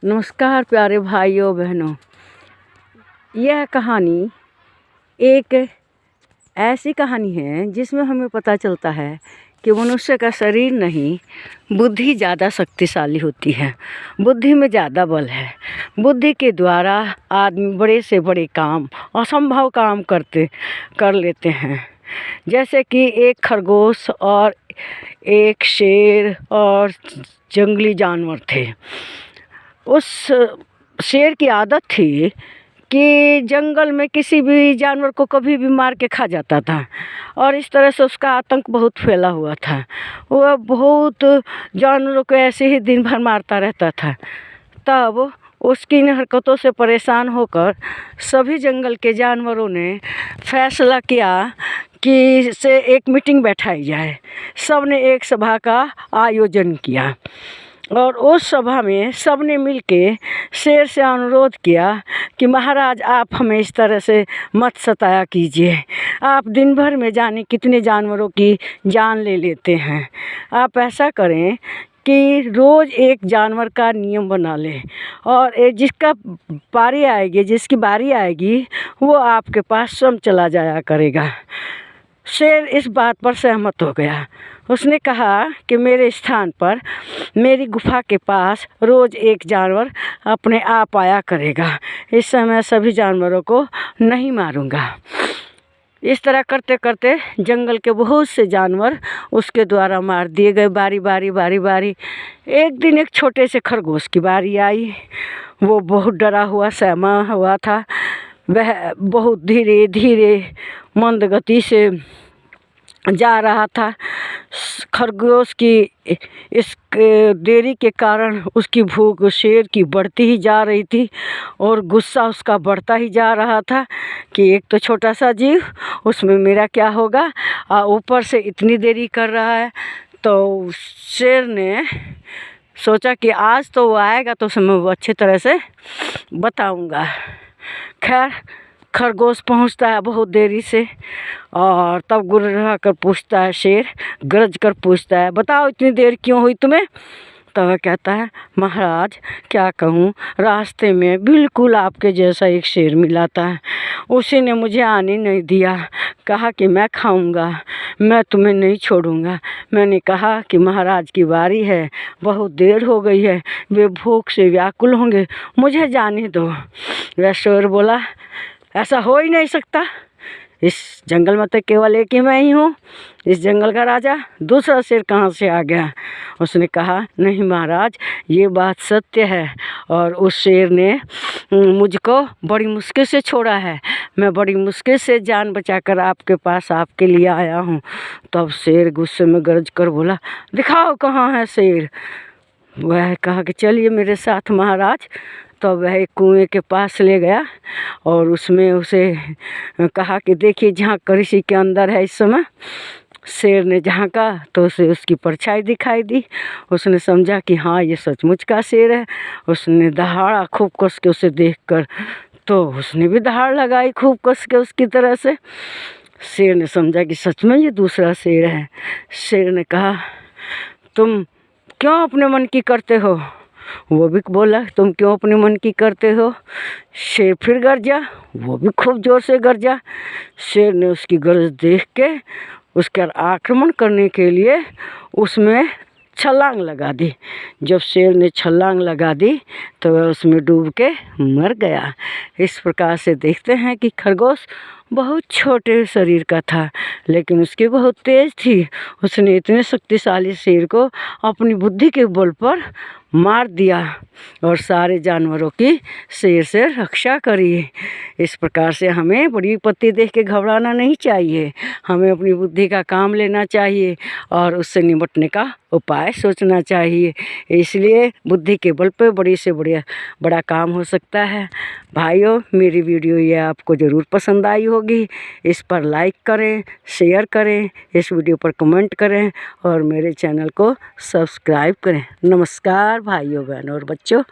नमस्कार प्यारे भाइयों बहनों। यह कहानी एक ऐसी कहानी है जिसमें हमें पता चलता है कि मनुष्य का शरीर नहीं, बुद्धि ज़्यादा शक्तिशाली होती है। बुद्धि में ज़्यादा बल है। बुद्धि के द्वारा आदमी बड़े से बड़े काम, असंभव काम कर लेते हैं। जैसे कि एक खरगोश और एक शेर और जंगली जानवर थे। उस शेर की आदत थी कि जंगल में किसी भी जानवर को कभी भी मार के खा जाता था और इस तरह से उसका आतंक बहुत फैला हुआ था। वह बहुत जानवरों को ऐसे ही दिन भर मारता रहता था। तब उसकी इन हरकतों से परेशान होकर सभी जंगल के जानवरों ने फैसला किया कि इसे एक मीटिंग बैठाई जाए। सब ने एक सभा का आयोजन किया और उस सभा में सब ने मिल के शेर से अनुरोध किया कि महाराज, आप हमें इस तरह से मत सताया कीजिए। आप दिन भर में जाने कितने जानवरों की जान ले लेते हैं। आप ऐसा करें कि रोज़ एक जानवर का नियम बना लें और जिसकी बारी आएगी वो आपके पास स्वयं चला जाया करेगा। शेर इस बात पर सहमत हो गया। उसने कहा कि मेरे स्थान पर मेरी गुफा के पास रोज़ एक जानवर अपने आप आया करेगा। इस समय सभी जानवरों को नहीं मारूंगा। इस तरह करते करते जंगल के बहुत से जानवर उसके द्वारा मार दिए गए बारी बारी। एक दिन एक छोटे से खरगोश की बारी आई। वो बहुत डरा हुआ सहमा हुआ था। वह बहुत धीरे धीरे मंद गति से जा रहा था। खरगोश की इस देरी के कारण उसकी भूख शेर की बढ़ती ही जा रही थी और गुस्सा उसका बढ़ता ही जा रहा था कि एक तो छोटा सा जीव, उसमें मेरा क्या होगा, ऊपर से इतनी देरी कर रहा है। तो शेर ने सोचा कि आज तो वो आएगा तो उसे मैं अच्छी तरह से बताऊंगा। खैर, खरगोश पहुंचता है बहुत देरी से और तब गुर्रा कर पूछता है, शेर गरज कर पूछता है, बताओ इतनी देर क्यों हुई तुम्हें? तब वह कहता है, महाराज क्या कहूँ, रास्ते में बिल्कुल आपके जैसा एक शेर मिला था। उसी ने मुझे आने नहीं दिया, कहा कि मैं खाऊंगा, मैं तुम्हें नहीं छोड़ूंगा। मैंने कहा कि महाराज की बारी है, बहुत देर हो गई है, वे भूख से व्याकुल होंगे, मुझे जाने दो। वह शेर बोला, ऐसा हो ही नहीं सकता। इस जंगल में तो केवल एक ही मैं ही हूँ, इस जंगल का राजा, दूसरा शेर कहाँ से आ गया? उसने कहा, नहीं महाराज, ये बात सत्य है और उस शेर ने मुझको बड़ी मुश्किल से छोड़ा है। मैं बड़ी मुश्किल से जान बचाकर आपके पास आपके लिए आया हूँ। तब शेर गुस्से में गरज कर बोला, दिखाओ कहाँ है शेर? वह कहा कि चलिए मेरे साथ महाराज। तो वह एक कुएं के पास ले गया और उसमें उसे कहा कि देखिए झांक कर इसी के अंदर है। इस समय शेर ने झांका तो उसे उसकी परछाई दिखाई दी। उसने समझा कि हाँ, ये सचमुच का शेर है। उसने दहाड़ा खूब कस के उसे देखकर, तो उसने भी दहाड़ लगाई खूब कस के उसकी तरह से। शेर ने समझा कि सच में ये दूसरा शेर है। शेर ने कहा, तुम क्यों अपने मन की करते हो? वो भी बोला, तुम क्यों अपने मन की करते हो? शेर फिर गरजा, वो भी खूब जोर से गरजा। शेर ने उसकी गरज देख के उसका आक्रमण करने के लिए उसमें छलांग लगा दी। जब शेर ने छलांग लगा दी तो वह उसमें डूब के मर गया। इस प्रकार से देखते हैं कि खरगोश बहुत छोटे शरीर का था लेकिन उसकी बहुत तेज थी। उसने इतने शक्तिशाली शेर को अपनी बुद्धि के बल पर मार दिया और सारे जानवरों की शेर से रक्षा करी। इस प्रकार से हमें बड़ी विपत्ति देख के घबराना नहीं चाहिए। हमें अपनी बुद्धि का काम लेना चाहिए और उससे निपटने का उपाय सोचना चाहिए। इसलिए बुद्धि के बल पर बड़ी से बड़ा काम हो सकता है। भाइयों, मेरी वीडियो ये आपको ज़रूर पसंद आई होगी। इस पर लाइक करें, शेयर करें, इस वीडियो पर कमेंट करें और मेरे चैनल को सब्सक्राइब करें। नमस्कार भाइयों, बहनों और बच्चों।